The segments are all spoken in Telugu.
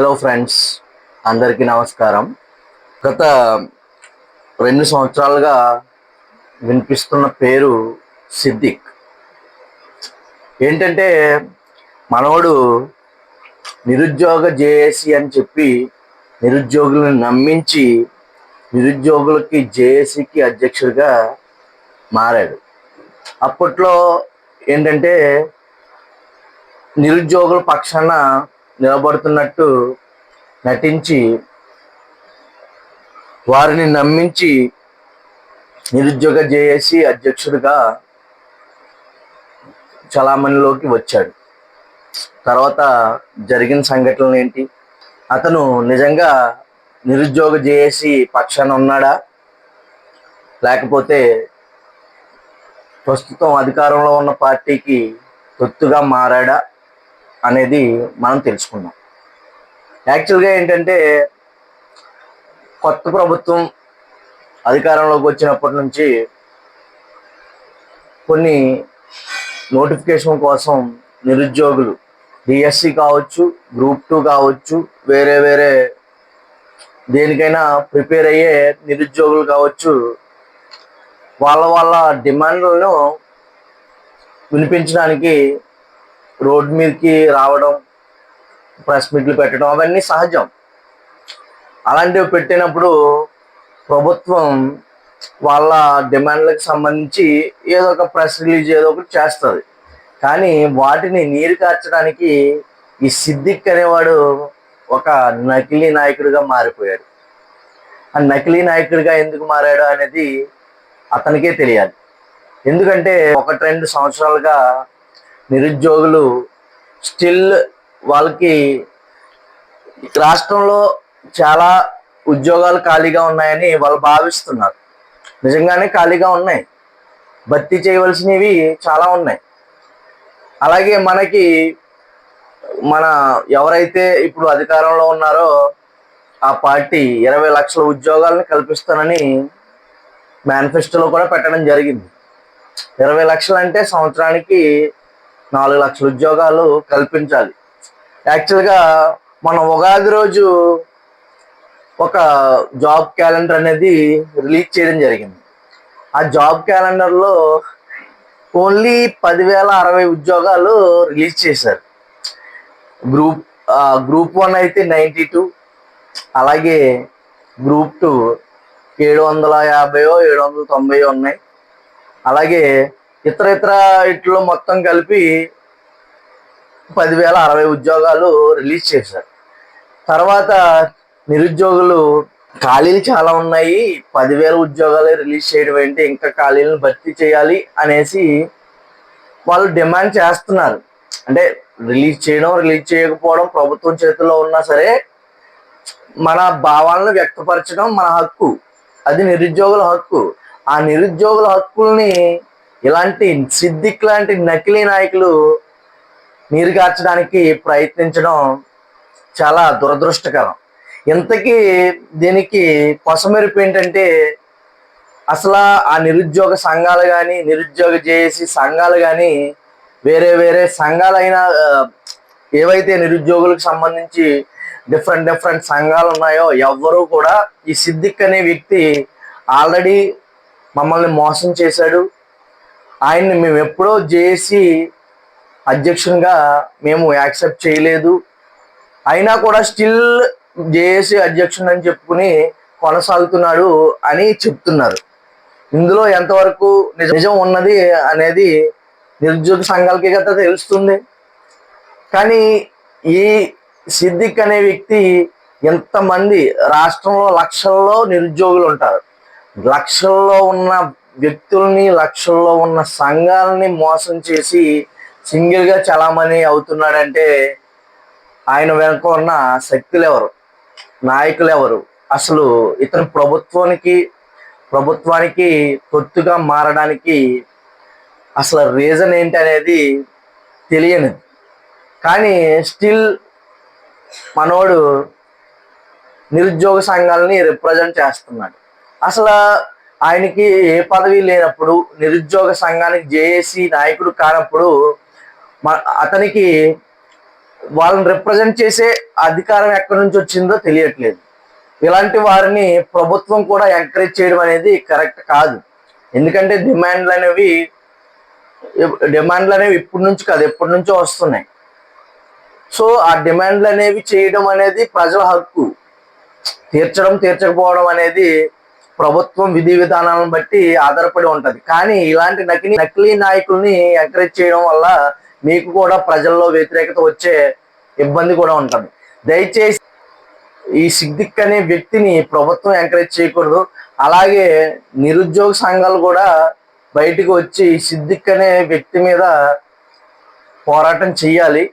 హలో ఫ్రెండ్స్, అందరికీ నమస్కారం. గత 2 సంవత్సరాలుగా వినిపిస్తున్న పేరు సిద్దిక్. ఏంటంటే మనోడు నిరుద్యోగ జేఏసీ అని చెప్పి నిరుద్యోగులను నమ్మించి నిరుద్యోగులకి జేఏసీకి అధ్యక్షుడిగా మారాడు. అప్పట్లో ఏంటంటే నిరుద్యోగుల పక్షాన నిలబడుతున్నట్టు నటించి వారిని నమ్మించి నిరుద్యోగ జేఏసీ అధ్యక్షుడిగా చలామణిలోకి వచ్చాడు. తర్వాత జరిగిన సంఘటనలు ఏంటి? అతను నిజంగా నిరుద్యోగ జేఏసీ పక్షాన ఉన్నాడా, లేకపోతే ప్రస్తుతం అధికారంలో ఉన్న పార్టీకి తొత్తుగా మారాడా అనేది మనం తెలుసుకుందాం. యాక్చువల్గా ఏంటంటే కొత్త ప్రభుత్వం అధికారంలోకి వచ్చినప్పటి నుంచి కొన్ని నోటిఫికేషన్ కోసం నిరుద్యోగులు డిఎస్సి కావచ్చు, గ్రూప్ 2 కావచ్చు, వేరే వేరే దేనికైనా ప్రిపేర్ అయ్యే నిరుద్యోగులు కావచ్చు, వాళ్ళ డిమాండ్లను వినిపించడానికి రోడ్ మీదకి రావడం, ప్రెస్ మీట్లు పెట్టడం అవన్నీ సహజం. అలాంటివి పెట్టినప్పుడు ప్రభుత్వం వాళ్ళ డిమాండ్లకు సంబంధించి ఏదో ఒక ప్రెస్ రిలీజ్ ఏదో ఒకటి చేస్తుంది. కానీ వాటిని నీరు కార్చడానికి ఈ సిద్దిక్ అనేవాడు ఒక నకిలీ నాయకుడిగా మారిపోయాడు. ఆ నకిలీ నాయకుడిగా ఎందుకు మారాడు అనేది అతనికే తెలియాలి. ఎందుకంటే 1-2 సంవత్సరాలుగా నిరుద్యోగులు స్టిల్ వాళ్ళకి రాష్ట్రంలో చాలా ఉద్యోగాలు ఖాళీగా ఉన్నాయని వాళ్ళు భావిస్తున్నారు. నిజంగానే ఖాళీగా ఉన్నాయి, భర్తీ చేయవలసినవి చాలా ఉన్నాయి. అలాగే మన ఎవరైతే ఇప్పుడు అధికారంలో ఉన్నారో ఆ పార్టీ 20 లక్షల ఉద్యోగాలను కల్పిస్తానని మేనిఫెస్టోలో కూడా పెట్టడం జరిగింది. 20 లక్షలు అంటే సంవత్సరానికి 4 లక్షల ఉద్యోగాలు కల్పించాలి. యాక్చువల్గా మన ఉగాది రోజు ఒక జాబ్ క్యాలెండర్ అనేది రిలీజ్ చేయడం జరిగింది. ఆ జాబ్ క్యాలెండర్లో ఓన్లీ 10,060 ఉద్యోగాలు రిలీజ్ చేశారు. గ్రూప్ 1 అయితే 92, అలాగే గ్రూప్ 2 750 790 ఉన్నాయి. అలాగే ఇతర ఇట్లో మొత్తం కలిపి 10,060 ఉద్యోగాలు రిలీజ్ చేశారు. తర్వాత నిరుద్యోగులు ఖాళీలు చాలా ఉన్నాయి, 10,000 ఉద్యోగాలు రిలీజ్ చేయడం ఏంటి, ఇంకా ఖాళీలను భర్తీ చేయాలి అనేసి వాళ్ళు డిమాండ్ చేస్తున్నారు. అంటే రిలీజ్ చేయకపోవడం ప్రభుత్వం చేతుల్లో ఉన్నా సరే మన భావాలను వ్యక్తపరచడం మన హక్కు, అది నిరుద్యోగుల హక్కు. ఆ నిరుద్యోగుల హక్కుల్ని ఇలాంటి సిద్దిక్ లాంటి నకిలీ నాయకులు నీరుగార్చడానికి ప్రయత్నించడం చాలా దురదృష్టకరం. ఇంతకీ దీనికి కొసమెరుపు ఏంటంటే అసలు ఆ నిరుద్యోగ సంఘాలు కానీ, నిరుద్యోగ జేఏసీ సంఘాలు కానీ, వేరే సంఘాలైనా ఏవైతే నిరుద్యోగులకు సంబంధించి డిఫరెంట్ సంఘాలు ఉన్నాయో ఎవ్వరూ కూడా ఈ సిద్దిక్ అనే వ్యక్తి ఆల్రెడీ మమ్మల్ని మోసం చేశాడు, ఆయన్ని మేము ఎప్పుడో జేఏసీ అధ్యక్షునిగా మేము యాక్సెప్ట్ చేయలేదు, అయినా కూడా స్టిల్ జేఏసీ అధ్యక్షుడు అని చెప్పుకుని కొనసాగుతున్నాడు అని చెప్తున్నారు. ఇందులో ఎంతవరకు నిజం ఉన్నది అనేది నిరుద్యోగ సంఘాలకి కదా తెలుస్తుంది. కానీ ఈ సిద్దిక్ అనే వ్యక్తి ఎంతమంది రాష్ట్రంలో లక్షల్లో నిరుద్యోగులు ఉంటారు, లక్షల్లో ఉన్న వ్యక్తుల్ని, లక్షల్లో ఉన్న సంఘాలని మోసం చేసి సింగిల్గా చలామణి అవుతున్నాడంటే ఆయన వెనుక ఉన్న శక్తులు ఎవరు, నాయకులు ఎవరు, అసలు ఇతను ప్రభుత్వానికి తొత్తుగా మారడానికి అసలు రీజన్ ఏంటి అనేది తెలియనిది. కానీ స్టిల్ మనోడు నిరుద్యోగ సంఘాలని రిప్రజెంట్ చేస్తున్నాడు. అసలు ఆయనకి ఏ పదవి లేనప్పుడు, నిరుద్యోగ సంఘానికి జేఏసీ నాయకుడు కానప్పుడు అతనికి వాళ్ళని రిప్రజెంట్ చేసే అధికారం ఎక్కడి నుంచి వచ్చిందో తెలియట్లేదు. ఇలాంటి వారిని ప్రభుత్వం కూడా ఎంకరేజ్ చేయడం అనేది కరెక్ట్ కాదు. ఎందుకంటే డిమాండ్లు అనేవి ఇప్పటి నుంచి కాదు, ఎప్పటి నుంచో వస్తున్నాయి. సో ఆ డిమాండ్లు అనేవి చేయడం అనేది ప్రజల హక్కు. తీర్చకపోవడం అనేది ప్రభుత్వం విధి విధానాలను బట్టి ఆధారపడి ఉంటది. కానీ ఇలాంటి నకిలీ నాయకుల్ని ఎంకరేజ్ చేయడం వల్ల మీకు కూడా ప్రజల్లో వ్యతిరేకత వచ్చే ఇబ్బంది కూడా ఉంటుంది. దయచేసి ఈ సిద్దిక్ అనే వ్యక్తిని ప్రభుత్వం ఎంకరేజ్ చేయకూడదు. అలాగే నిరుద్యోగ సంఘాలు కూడా బయటకు వచ్చి సిద్దిక్ అనే వ్యక్తి మీద పోరాటం చెయ్యాలి.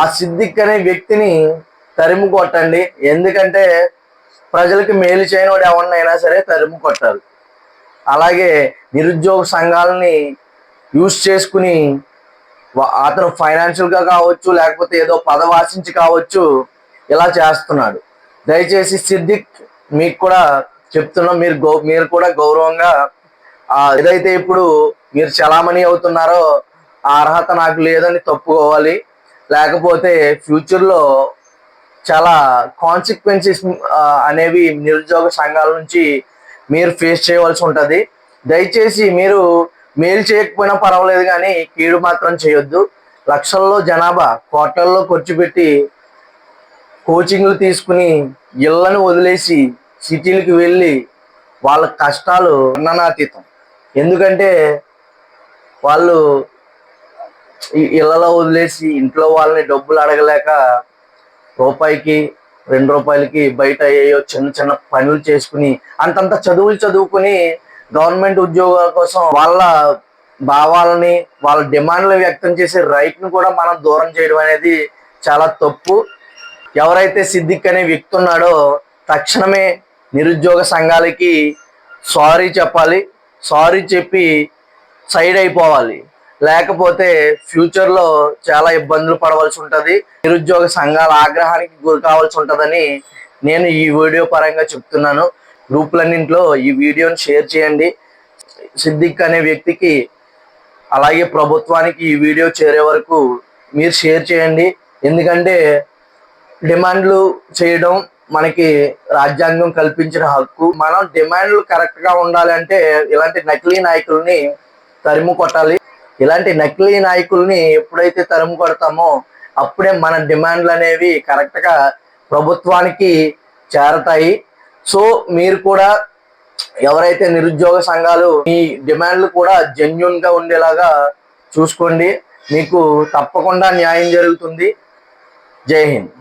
ఆ సిద్దిక్ అనే వ్యక్తిని తరిమి కొట్టండి. ఎందుకంటే ప్రజలకు మేలు చేయనివాడు ఎవరినైనా సరే తరిమి కొట్టాలి. అలాగే నిరుద్యోగ సంఘాలని యూజ్ చేసుకుని అతను ఫైనాన్షియల్గా కావచ్చు, లేకపోతే ఏదో పదవాసించి కావచ్చు, ఇలా చేస్తున్నాడు. దయచేసి సిద్దిక్, మీకు కూడా చెప్తున్నాం, మీరు కూడా గౌరవంగా ఏదైతే ఇప్పుడు మీరు చలామణి అవుతున్నారో ఆ అర్హత నాకు లేదని తప్పుకోవాలి. లేకపోతే ఫ్యూచర్లో చాలా కాన్సిక్వెన్సెస్ అనేవి నిరుద్యోగ సంఘాల నుంచి మీరు ఫేస్ చేయవలసి ఉంటుంది. దయచేసి మీరు మేలు చేయకపోయినా పర్వాలేదు, కానీ కీడు మాత్రం చేయొద్దు. లక్షల్లో జనాభా, కోట్లల్లో ఖర్చు పెట్టి కోచింగ్లు తీసుకుని ఇళ్లను వదిలేసి సిటీలకు వెళ్ళి వాళ్ళ కష్టాలు వర్ణనాతీతం. ఎందుకంటే వాళ్ళు ఇళ్లలో వదిలేసి ఇంట్లో వాళ్ళని డబ్బులు అడగలేక రూపాయికి 2 రూపాయలకి బయట ఏయో చిన్న చిన్న పనులు చేసుకుని అంతంత చదువులు చదువుకుని గవర్నమెంట్ ఉద్యోగాల కోసం వాళ్ళ భావాలని, వాళ్ళ డిమాండ్లు వ్యక్తం చేసే రైట్ను కూడా మనం దూరం చేయడం అనేది చాలా తప్పు. ఎవరైతే సిద్దిక్ అనే వ్యక్తి ఉన్నాడో తక్షణమే నిరుద్యోగ సంఘాలకి సారీ చెప్పాలి. సారీ చెప్పి సైడ్ అయిపోవాలి. లేకపోతే ఫ్యూచర్లో చాలా ఇబ్బందులు పడవలసి ఉంటుంది. నిరుద్యోగ సంఘాల ఆగ్రహానికి గురి కావాల్సి ఉంటుందని నేను ఈ వీడియో పరంగా చెప్తున్నాను. గ్రూపులన్నింటిలో ఈ వీడియోని షేర్ చేయండి. సిద్దిక్ అనే వ్యక్తికి అలాగే ప్రభుత్వానికి ఈ వీడియో చేరే వరకు మీరు షేర్ చేయండి. ఎందుకంటే డిమాండ్లు చేయడం మనకి రాజ్యాంగం కల్పించిన హక్కు. మనం డిమాండ్లు కరెక్ట్గా ఉండాలంటే ఇలాంటి నకిలీ నాయకుల్ని తరిమి కొట్టాలి. ఇలాంటి నకిలీ నాయకుల్ని ఎప్పుడైతే తరిమి కొడతామో అప్పుడే మన డిమాండ్లు అనేవి కరెక్ట్గా ప్రభుత్వానికి చేరతాయి. సో మీరు కూడా ఎవరైతే నిరుద్యోగ సంఘాలు మీ డిమాండ్లు కూడా జెన్యూన్గా ఉండేలాగా చూసుకోండి. మీకు తప్పకుండా న్యాయం జరుగుతుంది. జై హింద్.